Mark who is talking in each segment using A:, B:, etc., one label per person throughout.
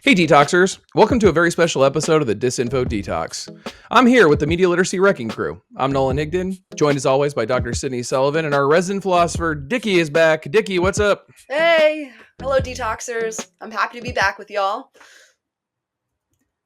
A: Hey, Detoxers! Welcome to a very special episode of the Disinfo Detox. I'm here with the Media Literacy Wrecking Crew. I'm Nolan Higdon, joined as always by Dr. Sydney Sullivan, and our resident philosopher, Dickey, is back. Dickey, what's up?
B: Hey, hello detoxers. I'm happy to be back with y'all.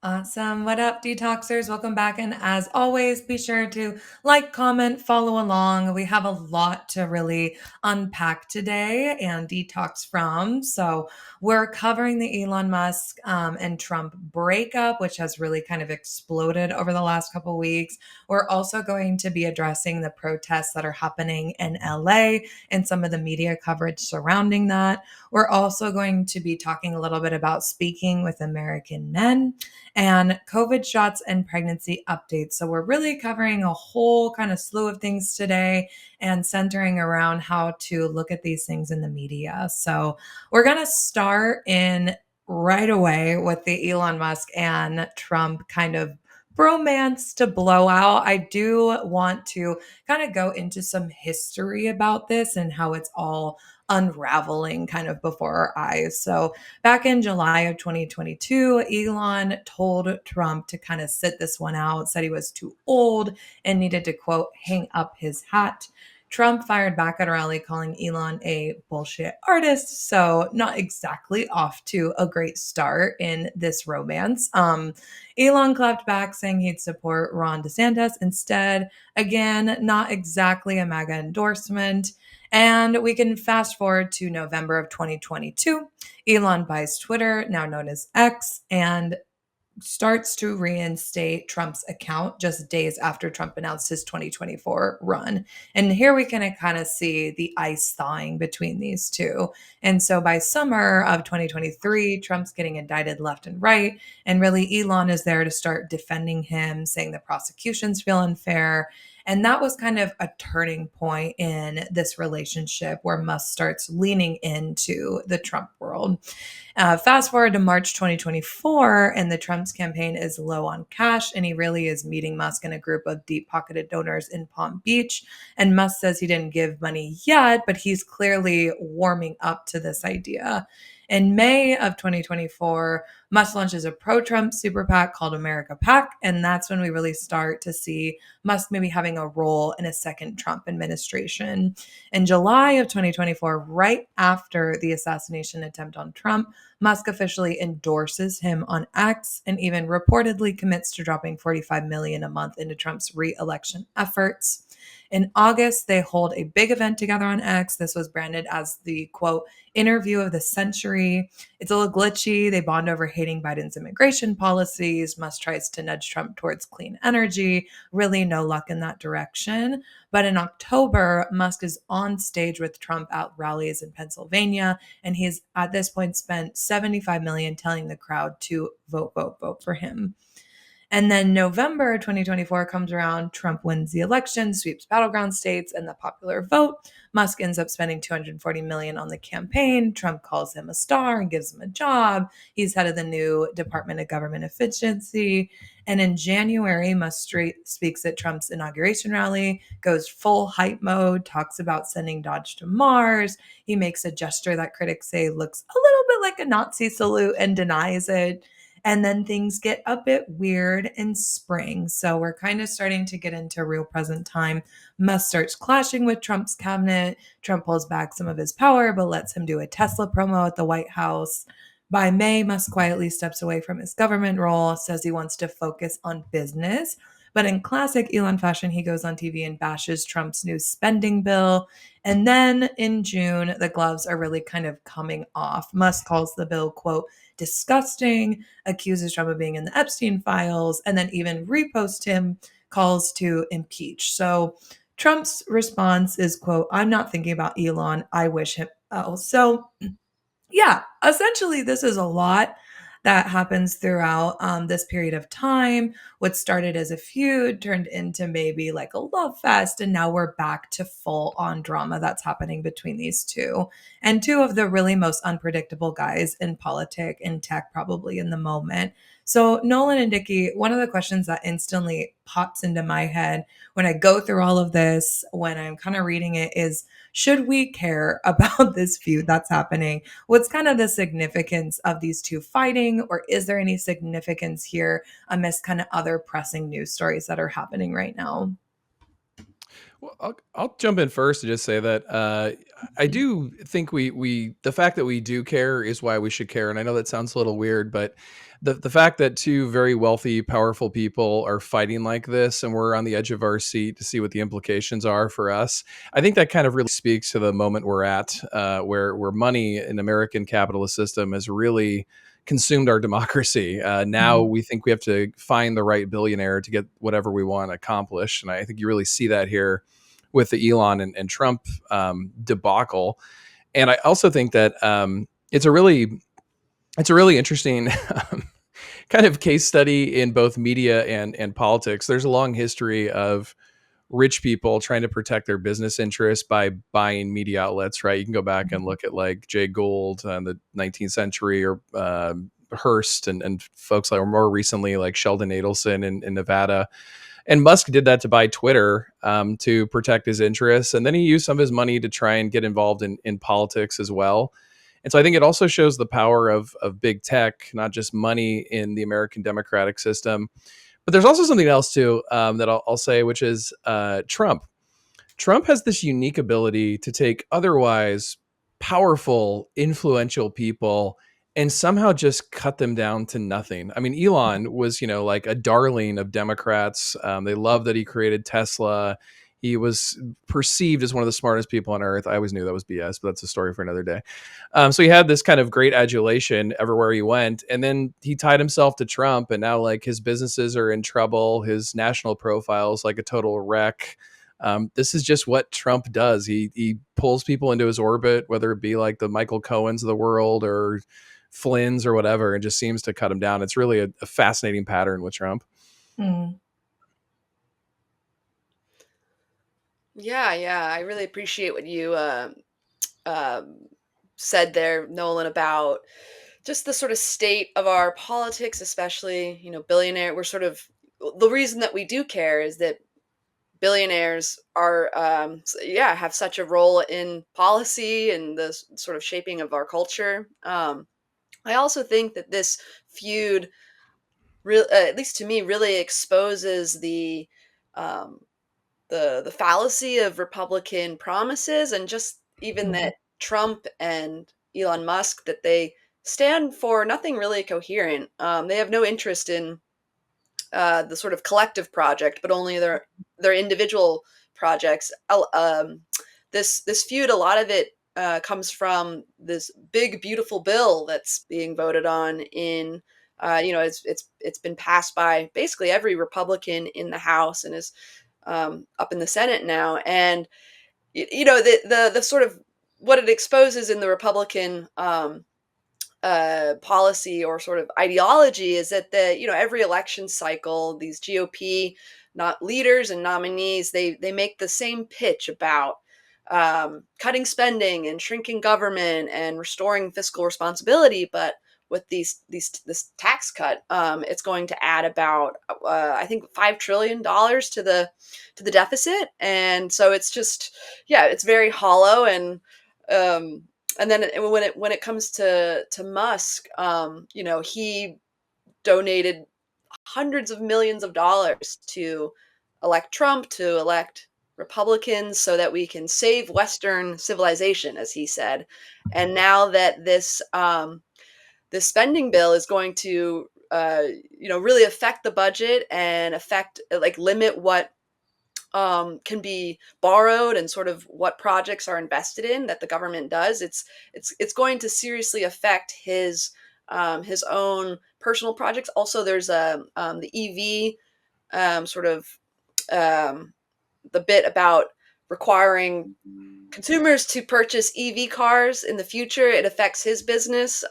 C: Awesome. What up, detoxers? Welcome back. And as always, be sure to like, comment, follow along. We have a lot to really unpack today and detox from. So, we're covering the Elon Musk and Trump breakup, which has really kind of exploded over the last couple weeks. We're also going to be addressing the protests that are happening in LA and some of the media coverage surrounding that. We're also going to be talking a little bit about speaking with American men and COVID shots and pregnancy updates. So, we're really covering a whole kind of slew of things today and centering around how to look at these things in the media. So, we're going to start in right away with the Elon Musk and Trump kind of bromance to blow out. I do want to kind of go into some history about this and how it's all unraveling kind of before our eyes. So, back in July of 2022, Elon told Trump to kind of sit this one out, said he was too old and needed to, quote, hang up his hat. Trump fired back at a rally calling Elon a bullshit artist. So, not exactly off to a great start in this romance. Elon clapped back saying he'd support Ron DeSantis instead. Again, not exactly a MAGA endorsement. And we can fast forward to November of 2022. Elon buys Twitter, now known as X, and starts to reinstate Trump's account just days after Trump announced his 2024 run. And here we can kind of see the ice thawing between these two. And so by summer of 2023, Trump's getting indicted left and right. And really, Elon is there to start defending him, saying the prosecutions feel unfair. And that was kind of a turning point in this relationship where Musk starts leaning into the Trump world. Fast forward to March 2024, and the Trump's campaign is low on cash, and he really is meeting Musk and a group of deep pocketed donors in Palm Beach. And Musk says he didn't give money yet, but he's clearly warming up to this idea. In May of 2024, Musk launches a pro Trump super PAC called America PAC. And that's when we really start to see Musk maybe having a role in a second Trump administration. In July of 2024, right after the assassination attempt on Trump, Musk officially endorses him on X and even reportedly commits to dropping $45 million a month into Trump's re-election efforts. In August, they hold a big event together on X. This was branded as the, quote, interview of the century. It's a little glitchy. They bond over hating Biden's immigration policies. Musk tries to nudge Trump towards clean energy. Really no luck in that direction. But in October, Musk is on stage with Trump at rallies in Pennsylvania, and he's at this point spent $75 million telling the crowd to vote, vote, vote for him. And then November 2024 comes around, Trump wins the election, sweeps battleground states and the popular vote. Musk ends up spending $240 million on the campaign. Trump calls him a star and gives him a job. He's head of the new Department of Government Efficiency. And in January, Musk speaks at Trump's inauguration rally, goes full hype mode, talks about sending Dodge to Mars. He makes a gesture that critics say looks a little bit like a Nazi salute and denies it. And then things get a bit weird in spring. So we're kind of starting to get into real present time. Musk starts clashing with Trump's cabinet. Trump pulls back some of his power, but lets him do a Tesla promo at the White House. By May, Musk quietly steps away from his government role, says he wants to focus on business. But in classic Elon fashion, he goes on TV and bashes Trump's new spending bill. And then in June, the gloves are really kind of coming off. Musk calls the bill, quote, disgusting, accuses Trump of being in the Epstein files, and then even reposts him, calls to impeach. So Trump's response is, quote, I'm not thinking about Elon. I wish him well. So yeah, essentially, this is a lot that happens throughout this period of time. what started as a feud turned into maybe like a love fest. And now we're back to full on drama that's happening between these two. And two of the really most unpredictable guys in politics and tech, probably in the moment. So, Nolan and Dickey, one of the questions that instantly pops into my head when I go through all of this, when I'm kind of reading it, is should we care about this feud that's happening? What's kind of the significance of these two fighting, or is there any significance here amidst kind of other pressing news stories that are happening right now?
A: Well, I'll jump in first to just say that I do think we the fact that we do care is why we should care. And I know that sounds a little weird, but the fact that two very wealthy, powerful people are fighting like this, and we're on the edge of our seat to see what the implications are for us, I think that kind of really speaks to the moment we're at, where money in American capitalist system has really consumed our democracy. Now
C: Mhm.
A: we think we have to find the right billionaire to get whatever we want accomplished, and I think you really see that here with the Elon and Trump debacle. And I also think that it's a really interesting kind of case study in both media and politics. There's a long history of rich people trying to protect their business interests by buying media outlets, right? You can go back and look at like Jay Gould in the 19th century, or Hearst, and folks like, or more recently, like Sheldon Adelson in Nevada. And Musk did that to buy Twitter, to protect his interests. And then he used some of his money to try and get involved in politics as well. And so I think it also shows the power of big tech, not just money in the American democratic system. But there's also something else too, that I'll say, which is Trump. Trump has this unique ability to take otherwise powerful, influential people and somehow just cut them down to nothing. I mean, Elon was, like a darling of Democrats. They loved that he created Tesla. He was perceived as one of the smartest people on earth. I always knew that was BS, but that's a story for another day. So he had this kind of great adulation everywhere he went. And then he tied himself to Trump, and now like his businesses are in trouble. His national profile is like a total wreck. This is just what Trump does. He pulls people into his orbit, whether it be like the Michael Cohens of the world or Flynn's or whatever, and just seems to cut him down. It's really a fascinating pattern with Trump.
C: Mm.
B: Yeah. I really appreciate what you um said there, Nolan, about just the sort of state of our politics, especially, billionaire. We're sort of the reason that we do care is that billionaires are, yeah, have such a role in policy and the sort of shaping of our culture. I also think that this feud, at least to me, really exposes um, the fallacy of Republican promises, and just even
C: Mhm.
B: that Trump and Elon Musk, that they stand for nothing really coherent. They have no interest in the sort of collective project, but only their individual projects. This feud, a lot of it comes from this big, beautiful bill that's being voted on in. It's been passed by basically every Republican in the House, and is up in the Senate now. And the sort of what it exposes in the Republican policy or sort of ideology is that every election cycle, these GOP not leaders and nominees, they make the same pitch about cutting spending and shrinking government and restoring fiscal responsibility. But with this tax cut, it's going to add about I think $5 trillion to the deficit. And so it's just, yeah, it's very hollow. Um, and then when it comes to Musk, he donated hundreds of millions of dollars to elect Trump, to elect Republicans, so that we can save Western civilization, as he said. And now that this spending bill is going to really affect the budget and affect, like, limit what can be borrowed and sort of what projects are invested in that the government does. It's going to seriously affect his own personal projects. Also, there's the EV, sort of, um, the bit about requiring consumers to purchase EV cars in the future. It affects his business.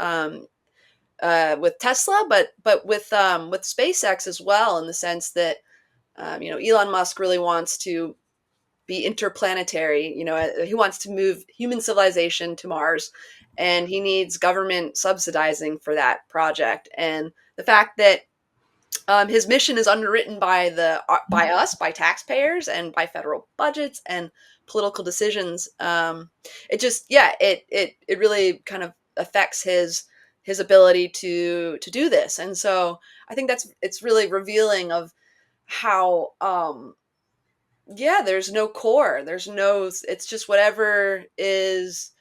B: with Tesla, but with SpaceX as well, in the sense that Elon Musk really wants to be interplanetary. He wants to move human civilization to Mars, and he needs government subsidizing for that project. And the fact that his mission is underwritten by us, by taxpayers, and by federal budgets and political decisions. It really kind of affects his ability to do this. And so I think it's really revealing of how there's no core, it's just whatever is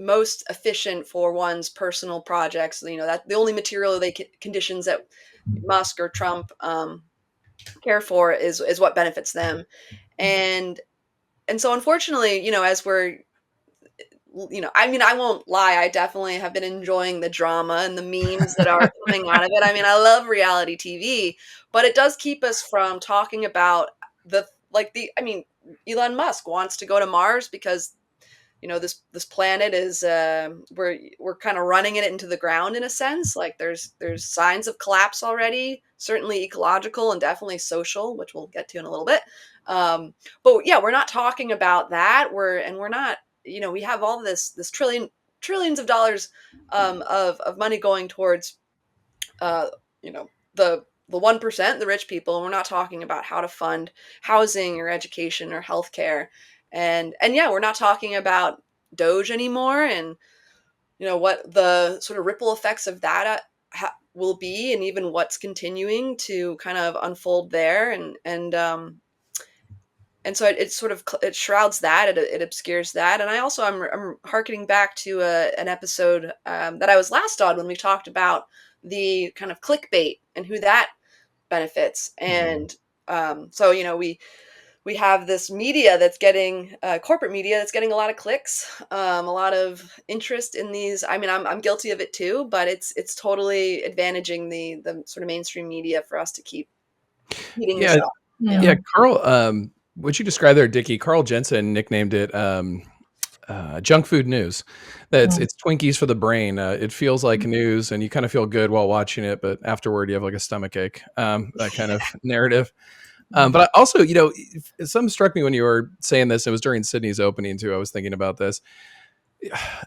B: most efficient for one's personal projects. That the only material conditions that Musk or Trump care for is what benefits them. And so unfortunately, as we're I won't lie, I definitely have been enjoying the drama and the memes that are coming out of it. I love reality TV, but it does keep us from talking about Elon Musk wants to go to Mars because this planet is we're kind of running it into the ground, in a sense. Like there's signs of collapse already, certainly ecological and definitely social, which we'll get to in a little bit. But yeah, we're not talking about that. We're not, we have all this trillions of dollars of money going towards the 1%, the rich people, and we're not talking about how to fund housing or education or healthcare. And yeah, we're not talking about Doge anymore, and what the sort of ripple effects of that will be, and even what's continuing to kind of unfold there. And so it sort of it shrouds that, it obscures that. And I'm hearkening back to an episode that I was last on, when we talked about the kind of clickbait and who that benefits. And so we have this media that's getting corporate media that's getting a lot of clicks, a lot of interest in these. I'm guilty of it too, but it's totally advantaging the sort of mainstream media for us to keep eating this up.
A: Yeah, Carl, what you described there, Dickey, Carl Jensen nicknamed it junk food news. It's Twinkies for the brain. It feels like news, and you kind of feel good while watching it, but afterward you have like a stomach ache. That kind of narrative. But I also, something struck me when you were saying this. It was during Sydney's opening too. I was thinking about this.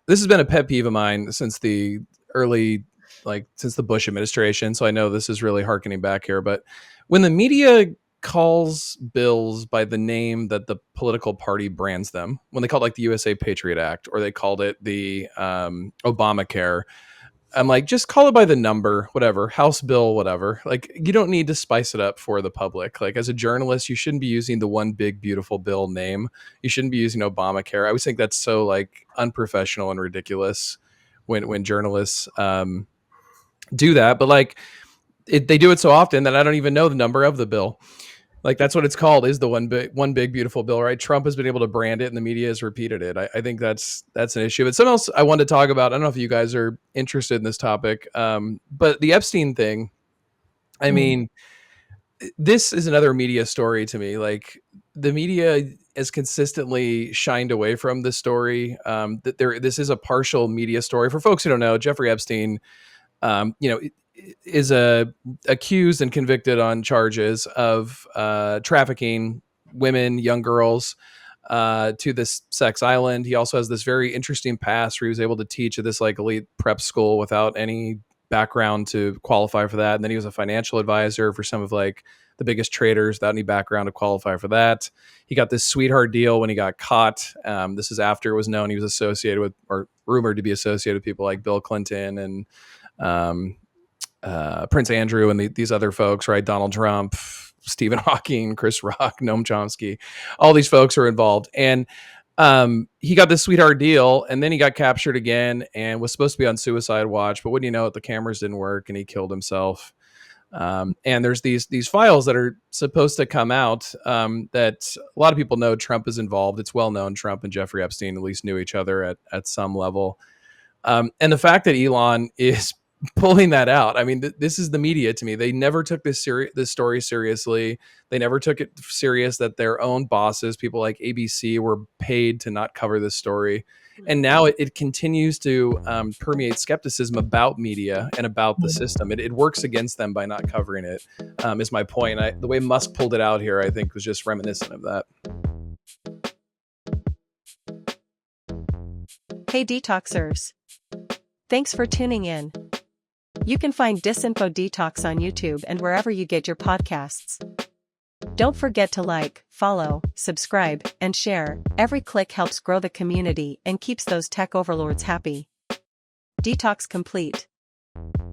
A: This has been a pet peeve of mine since the since the Bush administration. So I know this is really hearkening back here. But when the media calls bills by the name that the political party brands them, when they call it like the USA Patriot Act, or they called it the Obamacare, I'm like, just call it by the number, whatever, House bill, whatever. Like, you don't need to spice it up for the public. Like, as a journalist, you shouldn't be using the one big, beautiful bill name. You shouldn't be using Obamacare. I always think that's so like unprofessional and ridiculous when journalists do that. But like, they do it so often that I don't even know the number of the bill. Like, that's what it's called, is the one big beautiful bill, right? Trump has been able to brand it, and the media has repeated it. I think that's an issue. But something else I wanted to talk about, I don't know if you guys are interested in this topic, but the Epstein thing, I mean, this is another media story to me. Like, the media has consistently shined away from this story. This is a partial media story. For folks who don't know, Jeffrey Epstein, is accused and convicted on charges of trafficking women, young girls, to this sex island. He also has this very interesting past where he was able to teach at this like elite prep school without any background to qualify for that. And then he was a financial advisor for some of like the biggest traders without any background to qualify for that. He got this sweetheart deal when he got caught. This is after it was known he was associated with, or rumored to be associated with, people like Bill Clinton and Prince Andrew and these other folks, right? Donald Trump, Stephen Hawking, Chris Rock, Noam Chomsky, all these folks are involved. And he got this sweetheart deal, and then he got captured again and was supposed to be on suicide watch. But wouldn't you know it, the cameras didn't work and he killed himself. And there's these files that are supposed to come out that a lot of people know Trump is involved. It's well known Trump and Jeffrey Epstein at least knew each other at some level. And the fact that Elon is pulling that out, I mean, this is the media to me. They never took this story seriously. They never took it serious that their own bosses, people like ABC, were paid to not cover this story. And now it continues to permeate skepticism about media and about the system. It works against them by not covering it, is my point. The way Musk pulled it out here, I think, was just reminiscent of that.
D: Hey Detoxers! Thanks for tuning in. You can find Disinfo Detox on YouTube and wherever you get your podcasts. Don't forget to like, follow, subscribe, and share. Every click helps grow the community and keeps those tech overlords happy. Detox complete.